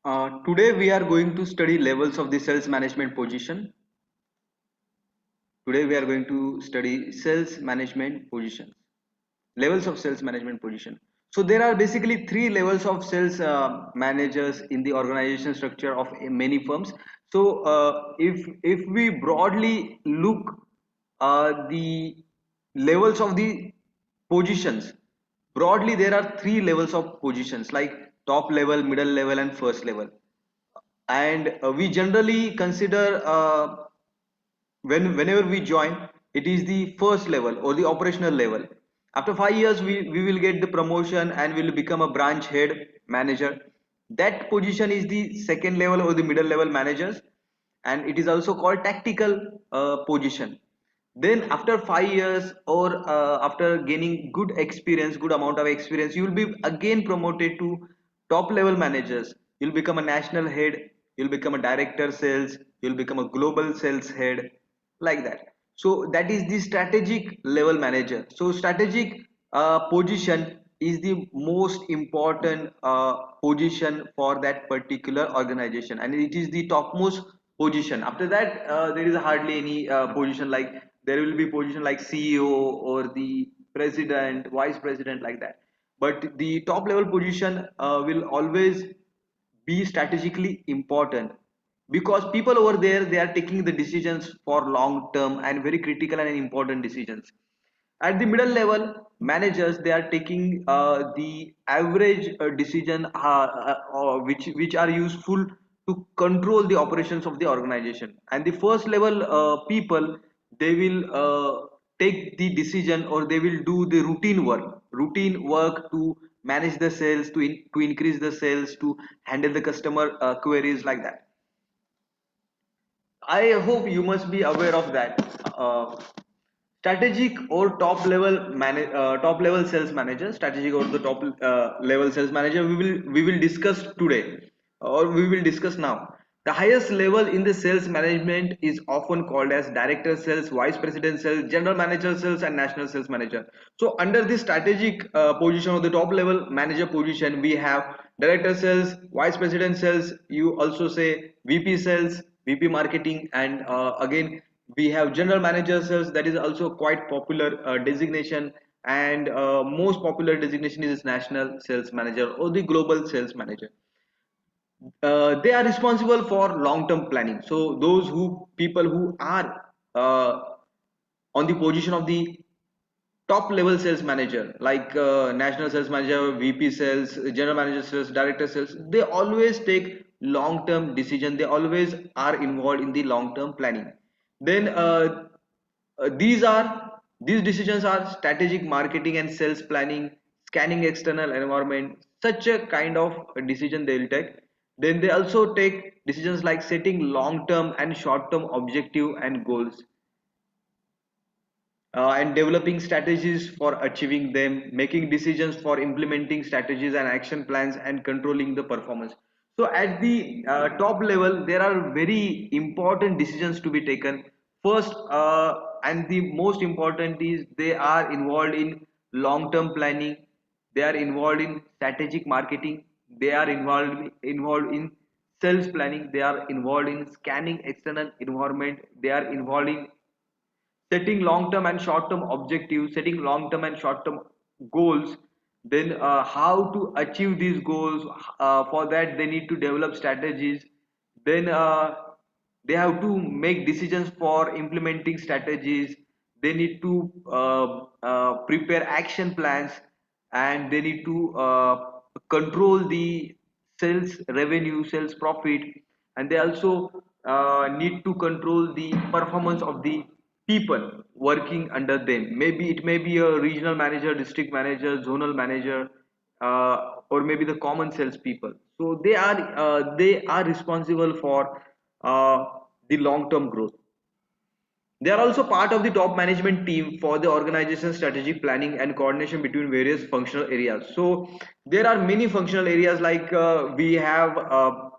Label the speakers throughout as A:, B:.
A: Today we are going to study levels of the sales management position. Today we are going to study sales management positions, levels of sales management position. So there are basically three levels of sales managers in the organization structure of many firms. So if we broadly look the levels of the positions, broadly there are three levels of positions like top level, middle level, and first level. And we generally consider whenever we join, it is the first level or the operational level. After 5 years we will get the promotion and will become a branch head manager. That position is the second level or the middle level managers, and it is also called tactical position. Then after 5 years or after gaining good experience, good amount of experience, you will be again promoted to top level managers. You'll become a national head, you'll become a director sales, you'll become a global sales head, like that. So that is the strategic level manager. So strategic position is the most important position for that particular organization, and it is the topmost position. After that there is hardly any position, like there will be position like CEO or the president, vice president, like that. But the top level position will always be strategically important, because people over there, they are taking the decisions for long term and very critical and important decisions. At the middle level managers, they are taking the average decision which are useful to control the operations of the organization. And the first level people, they will take the decision, or they will do the routine work to manage the sales, to increase the sales, to handle the customer queries, like that. I hope you must be aware of that. Strategic or top level sales manager, strategic or the top level sales manager, we will discuss today, or we will discuss now. The highest level in the sales management is often called as director sales, vice president sales, general manager sales, and national sales manager. So under the strategic position, or the top level manager position, we have director sales, vice president sales, you also say VP sales, VP marketing, and again we have general manager sales. That is also quite popular designation. And most popular designation is national sales manager or the global sales manager. They are responsible for long term planning. So those who people who are uh, on the position of the top level sales manager, like national sales manager, VP sales, general manager sales, director sales, they always take long term decision, they always are involved in the long term planning. Then these decisions are strategic marketing and sales planning, scanning external environment, such a kind of decision they will take. Then they also take decisions like setting long term and short term objective and goals, and developing strategies for achieving them, making decisions for implementing strategies and action plans, and controlling the performance. So at the top level, there are very important decisions to be taken. First, and the most important is they are involved in long-term planning, they are involved in strategic marketing, they are involved in sales planning, they are involved in scanning external environment, they are involved in setting long term and short term objectives, setting long term and short term goals. Then how to achieve these goals, for that they need to develop strategies. Then they have to make decisions for implementing strategies. They need to prepare action plans, and they need to control the sales revenue, sales profit, and they also need to control the performance of the people working under them. Maybe it may be a regional manager, district manager, zonal manager, or maybe the common sales people. So they are responsible for uh, the long term growth. They are also part of the top management team for the organization strategic planning and coordination between various functional areas. So there are many functional areas, like we have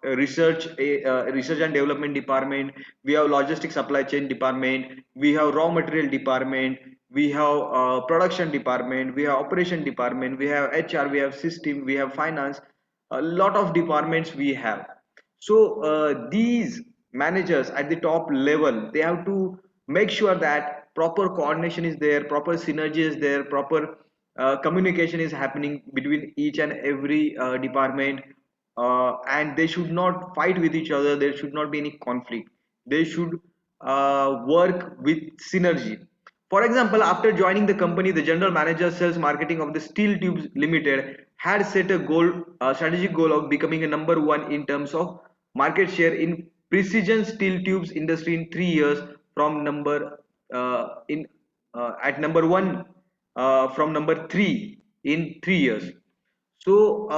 A: research and development department, we have logistics supply chain department, we have raw material department, we have production department, we have operation department, we have HR, we have system, we have finance. a lot of departments we have. So these managers at the top level, they have to make sure that proper coordination is there, proper synergy is there, proper communication is happening between each and every department, and they should not fight with each other, there should not be any conflict, they should work with synergy. For example, after joining the company, the general manager sales marketing of the Steel Tubes Limited had set a strategic goal of becoming a number one in terms of market share in precision steel tubes industry in 3 years, from in at number one from number three in 3 years. So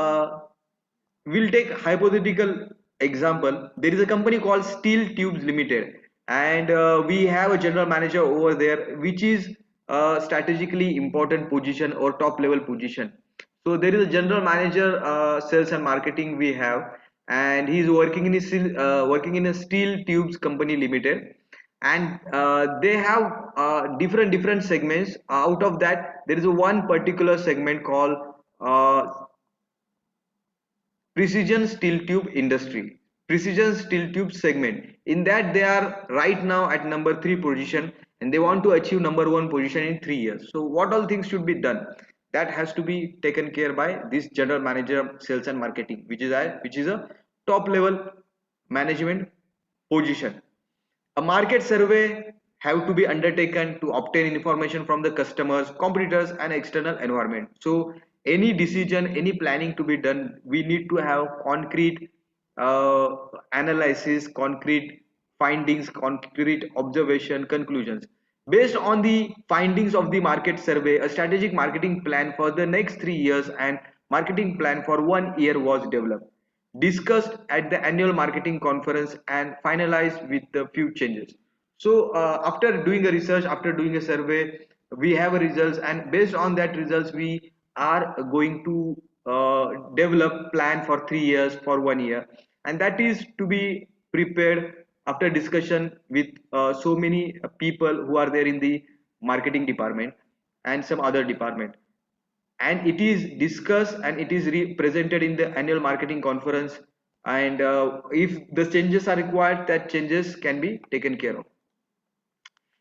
A: we'll take hypothetical example. There is a company called Steel Tubes Limited, and we have a general manager over there, which is a strategically important position or top level position. So there is a general manager, sales and marketing we have, and he is working in a Steel Tubes Company Limited, and they have different segments. Out of that, there is a one particular segment called uh, precision steel tube industry, precision steel tube segment. In that, they are right now at number 3 position, and they want to achieve number 1 position in 3 years. So what all things should be done? That has to be taken care by this general manager of sales and marketing, which is a top level management position. A market survey have to be undertaken to obtain information from the customers, competitors, and external environment. So any decision, any planning to be done, we need to have concrete uh, analysis, concrete findings, concrete observation, conclusions. Based on the findings of the market survey, a strategic marketing plan for the next 3 years and marketing plan for 1 year was developed, discussed at the annual marketing conference, and finalized with a few changes. So after doing a research, after doing a survey, we have a results, and based on that results, we are going to develop plan for 3 years, for 1 year, and that is to be prepared after discussion with so many people who are there in the marketing department and some other department, and it is discussed and it is presented in the annual marketing conference, and if the changes are required, that changes can be taken care of.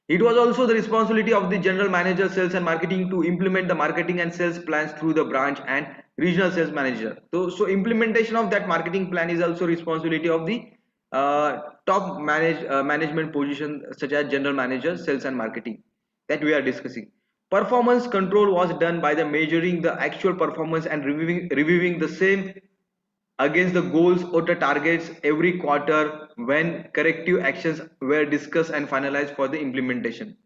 A: It was also the responsibility of the general manager sales and marketing to implement the marketing and sales plans through the branch and regional sales manager. So implementation of that marketing plan is also responsibility of the management position, such as general manager sales and marketing, that we are discussing. Performance control was done by the measuring the actual performance and reviewing the same against the goals or the targets every quarter, when corrective actions were discussed and finalized for the implementation.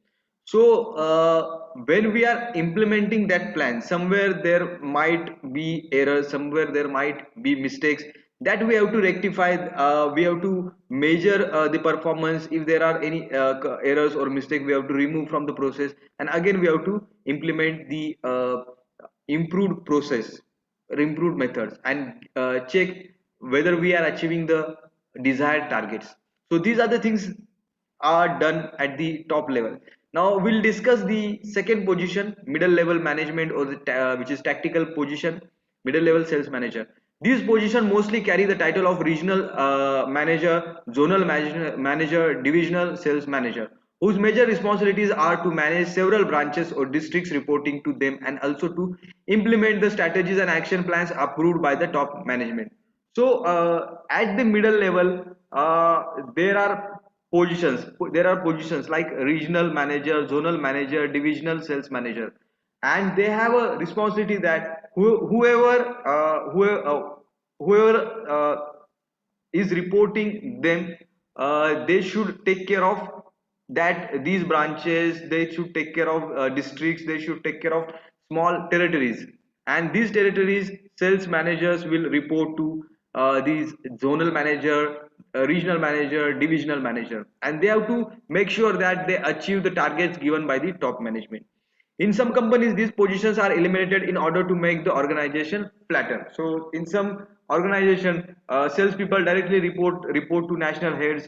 A: So when we are implementing that plan, somewhere there might be errors, somewhere there might be mistakes, that we have to rectify. We have to measure the performance. If there are any errors or mistake, we have to remove from the process, and again we have to implement the improved process or improved methods, and check whether we are achieving the desired targets. So these are the things are done at the top level. Now we'll discuss the second position, middle level management, or which is tactical position, middle level sales manager. These positions mostly carry the title of regional manager, zonal manager, divisional sales manager, whose major responsibilities are to manage several branches or districts reporting to them, and also to implement the strategies and action plans approved by the top management. So at the middle level, there are positions like regional manager, zonal manager, divisional sales manager, and they have a responsibility that whoever is reporting them, they should take care of that, these branches, they should take care of districts, they should take care of small territories, and these territories sales managers will report to these zonal manager, regional manager, divisional manager, and they have to make sure that they achieve the targets given by the top management. In some companies, these positions are eliminated in order to make the organization flatter. So in some organization, salespeople directly report to national heads,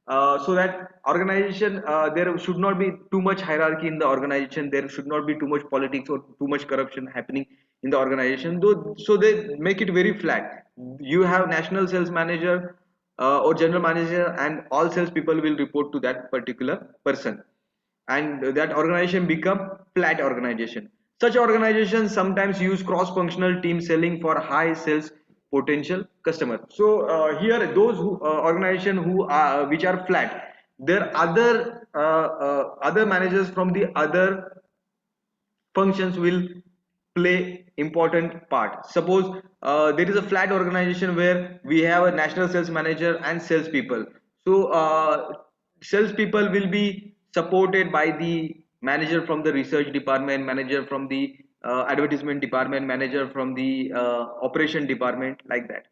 A: so that organization, there should not be too much hierarchy in the organization. There should not be too much politics or too much corruption happening in the organization. Though, so they make it very flat. You have national sales manager or general manager, and all sales people will report to that particular person, and that organization become flat organization. Such organizations sometimes use cross functional team selling for high sales potential customer. So here those organization who are which are flat, there are other managers from the other functions will play important part. Suppose there is a flat organization where we have a national sales manager and salespeople. So salespeople will be supported by the manager from the research department, manager from the advertisement department, manager from the operation department, like that.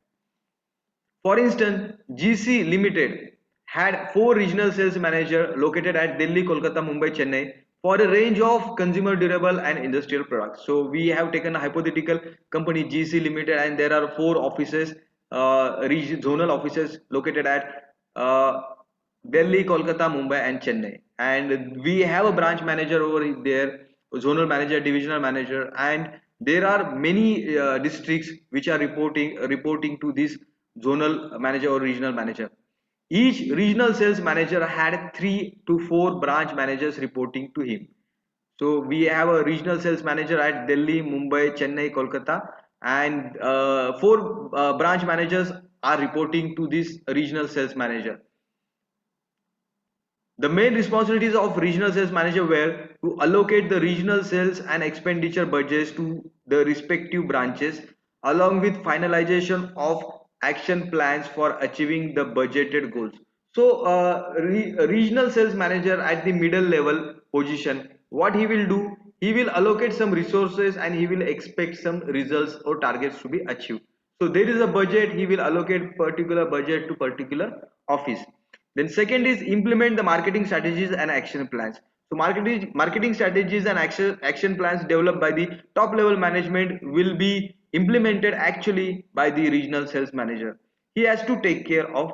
A: For instance, GC Limited had four regional sales managers located at Delhi, Kolkata, Mumbai, Chennai for a range of consumer durable and industrial products. So we have taken a hypothetical company GC Limited, and there are four offices, zonal offices located at Delhi, Kolkata, Mumbai, and Chennai. And we have a branch manager over there, zonal manager, divisional manager, and there are many districts which are reporting to this zonal manager or regional manager. Each regional sales manager had 3 to 4 branch managers reporting to him. So we have a regional sales manager at Delhi, Mumbai, Chennai, Kolkata, and four branch managers are reporting to this regional sales manager. The main responsibilities of regional sales manager were to allocate the regional sales and expenditure budgets to the respective branches, along with finalization of action plans for achieving the budgeted goals. So, regional sales manager at the middle level position, what he will do, he will allocate some resources and he will expect some results or targets to be achieved. So there is a budget, he will allocate particular budget to particular office. Then second is implement the marketing strategies and action plans. So marketing strategies and action plans developed by the top level management will be implemented actually by the regional sales manager. He has to take care of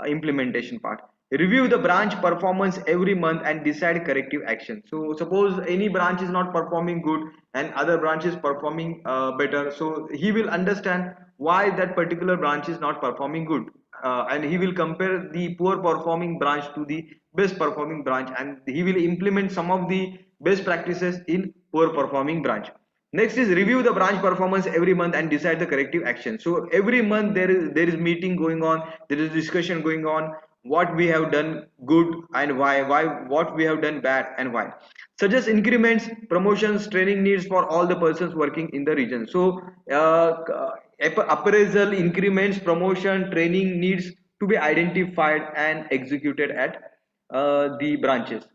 A: implementation part. Review the branch performance every month and decide corrective action. So suppose any branch is not performing good and other branch is performing better, so he will understand why that particular branch is not performing good, and he will compare the poor performing branch to the best performing branch, and he will implement some of the best practices in poor performing branch. Next is review the branch performance every month and decide the corrective action. So every month there is meeting going on, there is discussion going on, what we have done good and why what we have done bad and why. Suggest increments, promotions, training needs for all the persons working in the region. So appraisal, increments, promotion, training needs to be identified and executed at the branches.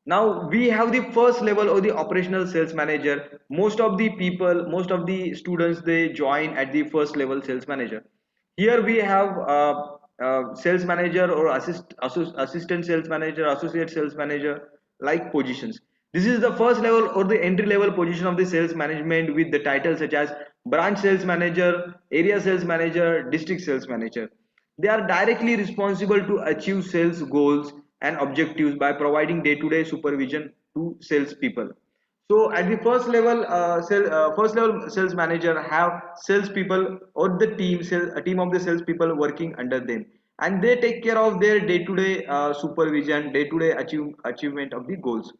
A: Now we have the first level or the operational sales manager. Most of the people, most of the students, they join at the first level sales manager. Here we have sales manager or assistant sales manager, associate sales manager, like positions. This is the first level or the entry level position of the sales management, with the titles such as branch sales manager, area sales manager, district sales manager. They are directly responsible to achieve sales goals and objectives by providing day-to-day supervision to salespeople. So at the first level sales manager have salespeople or the a team of the salespeople working under them, and they take care of their day-to-day supervision, day-to-day achievement of the goals.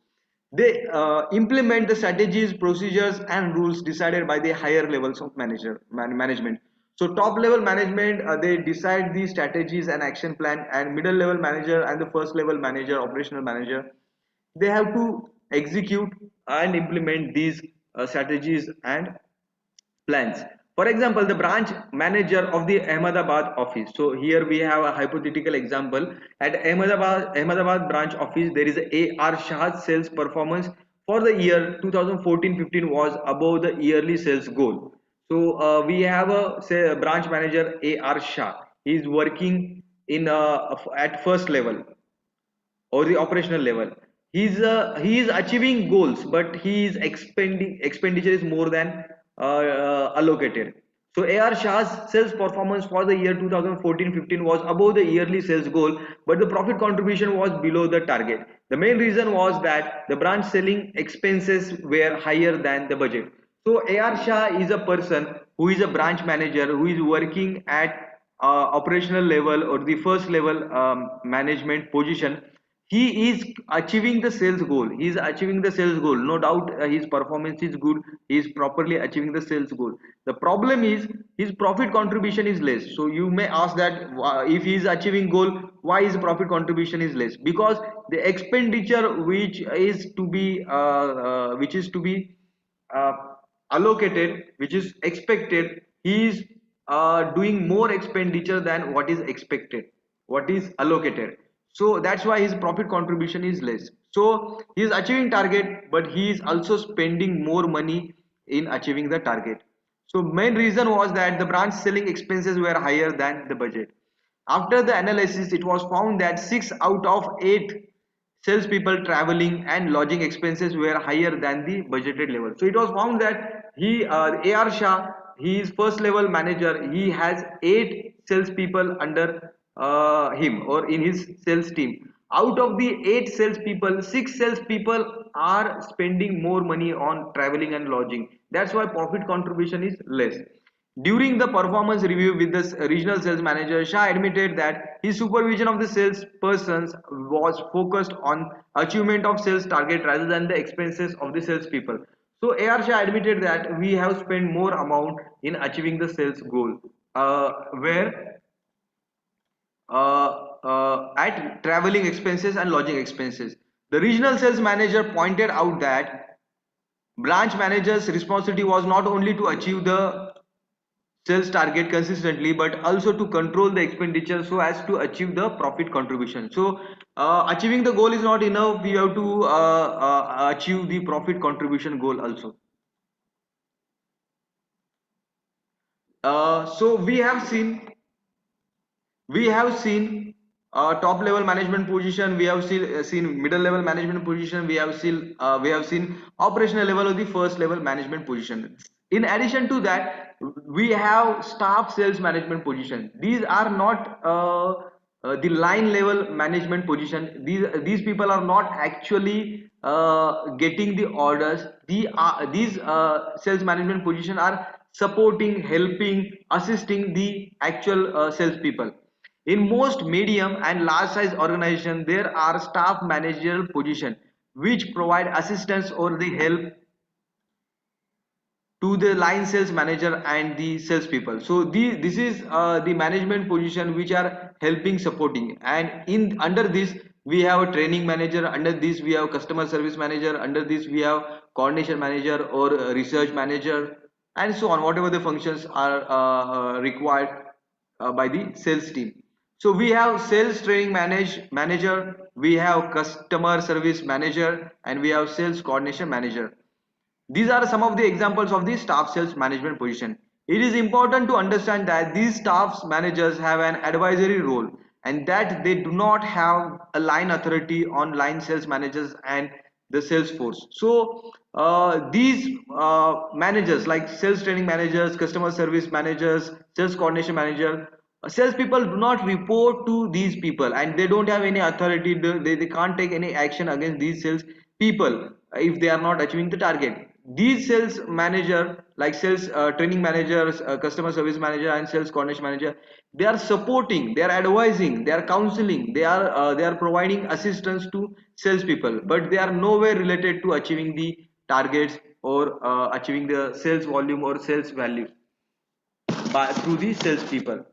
A: They implement the strategies, procedures, and rules decided by the higher levels of management. So top level management, they decide the strategies and action plan, and middle level manager and the first level manager, operational manager, they have to execute and implement these strategies and plans. For example, the branch manager of the Ahmedabad office. So here we have a hypothetical example. At Ahmedabad branch office, there is a AR Shah's sales performance for the year 2014-15 was above the yearly sales goal. So we have a branch manager AR Shah. He is working in at first level or the operational level. He is achieving goals, but he is expending expenditure is more than allocated. So AR Shah's sales performance for the year 2014-15 was above the yearly sales goal, but the profit contribution was below the target. The main reason was that the branch selling expenses were higher than the budget. So AR Shah is a person who is a branch manager, who is working at operational level or the first level management position, he is achieving the sales goal. He is achieving the sales goal, no doubt. His performance is good, he is properly achieving the sales goal. The problem is his profit contribution is less. So you may ask that, if he is achieving goal, why his profit contribution is less? Because the expenditure which is to be uh, allocated, which is expected, he is doing more expenditure than what is expected, what is allocated. So that's why his profit contribution is less. So he is achieving target, but he is also spending more money in achieving the target. So main reason was that the branch selling expenses were higher than the budget. After the analysis, it was found that 6 out of 8 salespeople traveling and lodging expenses were higher than the budgeted level. So it was found that AR Shah, he is first level manager, he has 8 salespeople under him or in his sales team. Out of the 8 salespeople, 6 salespeople are spending more money on traveling and lodging. That's why profit contribution is less. During the performance review with the regional sales manager, Shah admitted that his supervision of the sales persons was focused on achievement of sales target rather than the expenses of the salespeople. So AR Shah admitted that we have spent more amount in achieving the sales goal, where at traveling expenses and lodging expenses. The regional sales manager pointed out that branch manager's responsibility was not only to achieve the sales target consistently, but also to control the expenditure so as to achieve the profit contribution. So achieving the goal is not enough, we have to achieve the profit contribution goal also. So we have seen top level management position, we have seen middle level management position, we have seen operational level of the first level management position. In addition to that, we have staff sales management position. These are not the line level management position. These people are not actually getting the orders. These sales management position are supporting, helping, assisting the actual sales people. In most medium and large size organizations, there are staff managerial positions which provide assistance or the help to the line sales manager and the sales people. So this is the management position which are helping, supporting, and in under this we have a training manager, under this we have customer service manager, under this we have coordination manager or research manager, and so on, whatever the functions are required by the sales team. So we have sales training manager, we have customer service manager, and we have sales coordination manager. These are some of the examples of the staff sales management position. It is important to understand that these staff managers have an advisory role and that they do not have a line authority on line sales managers and the sales force. So these managers like sales training managers, customer service managers, sales coordination manager, salespeople do not report to these people and they don't have any authority. They can't take any action against these sales people if they are not achieving the target. These sales manager like sales training managers, customer service manager and sales coordination manager, they are supporting, they are advising, they are counseling, they are providing assistance to salespeople, but they are nowhere related to achieving the targets or achieving the sales volume or sales value by through the salespeople.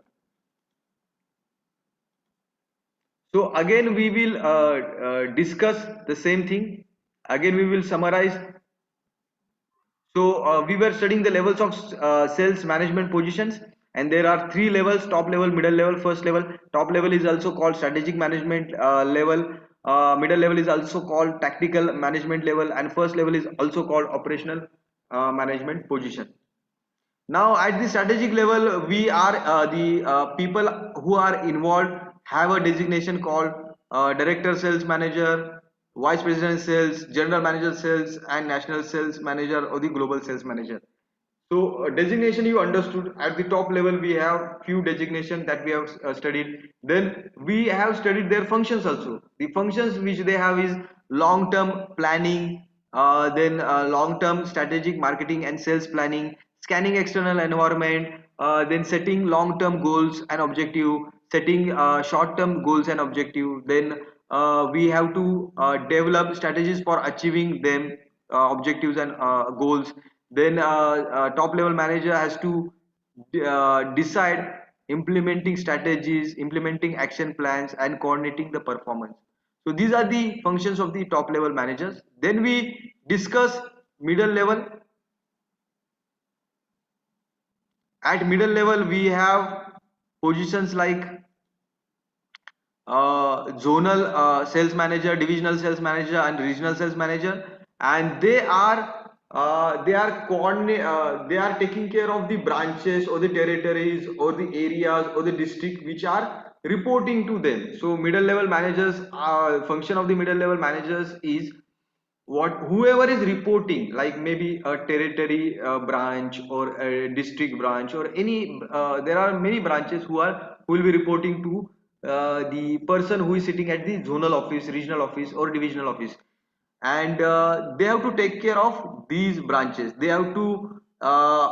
A: So again we will discuss the same thing. Again we will summarize. So we were studying the levels of sales management positions, and there are three levels: top level, middle level, first level. Top level is also called strategic management level. Middle level is also called tactical management level, and first level is also called operational management position. Now at the strategic level, we are the people who are involved have a designation called director sales manager, vice president sales, general manager sales, and national sales manager or the global sales manager. So designation you understood. At the top level we have few designation that we have studied. Then we have studied their functions also. The functions which they have is long term planning, then long term strategic marketing and sales planning, scanning external environment, then setting long-term goals and objective, setting short-term goals and objective. Then we have to develop strategies for achieving them, objectives and goals. Then top level manager has to decide implementing strategies, implementing action plans, and coordinating the performance. So these are the functions of the top level managers. Then we discuss middle level. At middle level, we have positions like zonal sales manager, divisional sales manager, and regional sales manager, and they are taking care of the branches or the territories or the areas or the district which are reporting to them. So middle level managers, function of the middle level managers is what whoever is reporting, like maybe a territory branch or a district branch or any there are many branches who will be reporting to the person who is sitting at the zonal office, regional office, or divisional office, and they have to take care of these branches. They have to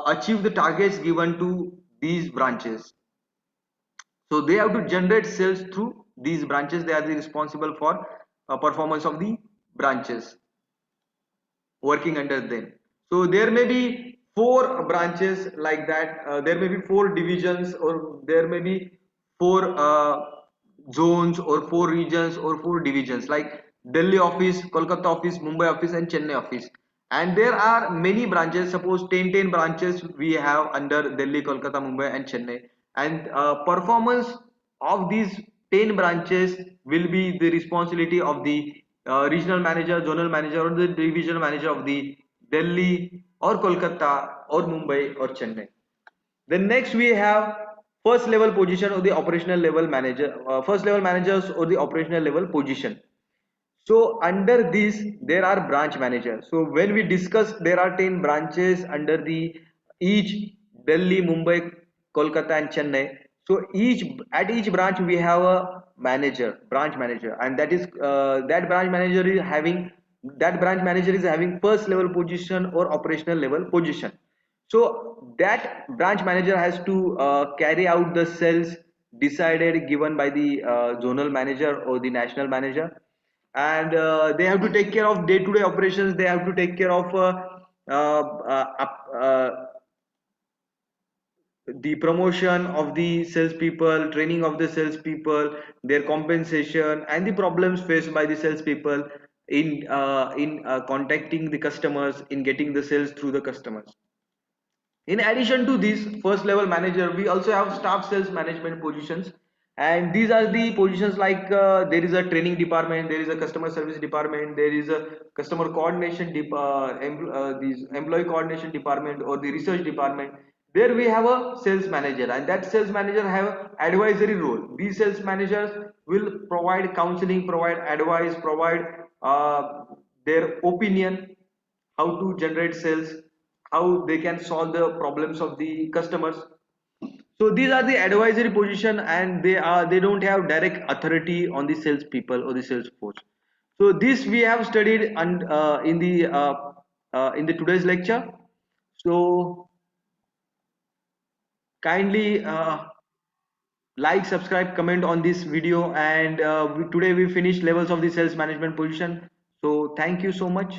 A: achieve the targets given to these branches. So they have to generate sales through these branches. They are the responsible for performance of the branches working under them. So there may be four branches like that. There may be four divisions, or there may be four zones, or four regions, or four divisions like Delhi office, Kolkata office, Mumbai office, and Chennai office. And there are many branches. Suppose 10 branches we have under Delhi, Kolkata, Mumbai, and Chennai. And performance of these 10 branches will be the responsibility of the regional manager, zonal manager, or the divisional manager of the Delhi or Kolkata or Mumbai or Chennai. Then next we have first level position or the operational level manager, first level managers or the operational level position. So under this there are branch managers. So when we discuss, there are 10 branches under the each Delhi, Mumbai, Kolkata, and Chennai. So each at each branch we have a manager, branch manager, and that is that branch manager is having first level position or operational level position. So that branch manager has to carry out the sales decided given by the zonal manager or the national manager, and they have to take care of day-to-day operations. They have to take care of uh, uh, uh, the promotion of the salespeople, training of the salespeople, their compensation, and the problems faced by the salespeople in contacting the customers, in getting the sales through the customers. In addition to this first level manager, we also have staff sales management positions, and these are the positions like there is a training department, there is a customer service department, there is a customer coordination these employee coordination department, or the research department. There we have a sales manager, and that sales manager have advisory role. These sales managers will provide counseling, provide advice, provide their opinion how to generate sales, how they can solve the problems of the customers. So these are the advisory position, and they don't have direct authority on the sales people or the sales force. So this we have studied and in the today's lecture. So kindly like, subscribe, comment on this video, and today we finished levels of the sales management position. So thank you so much.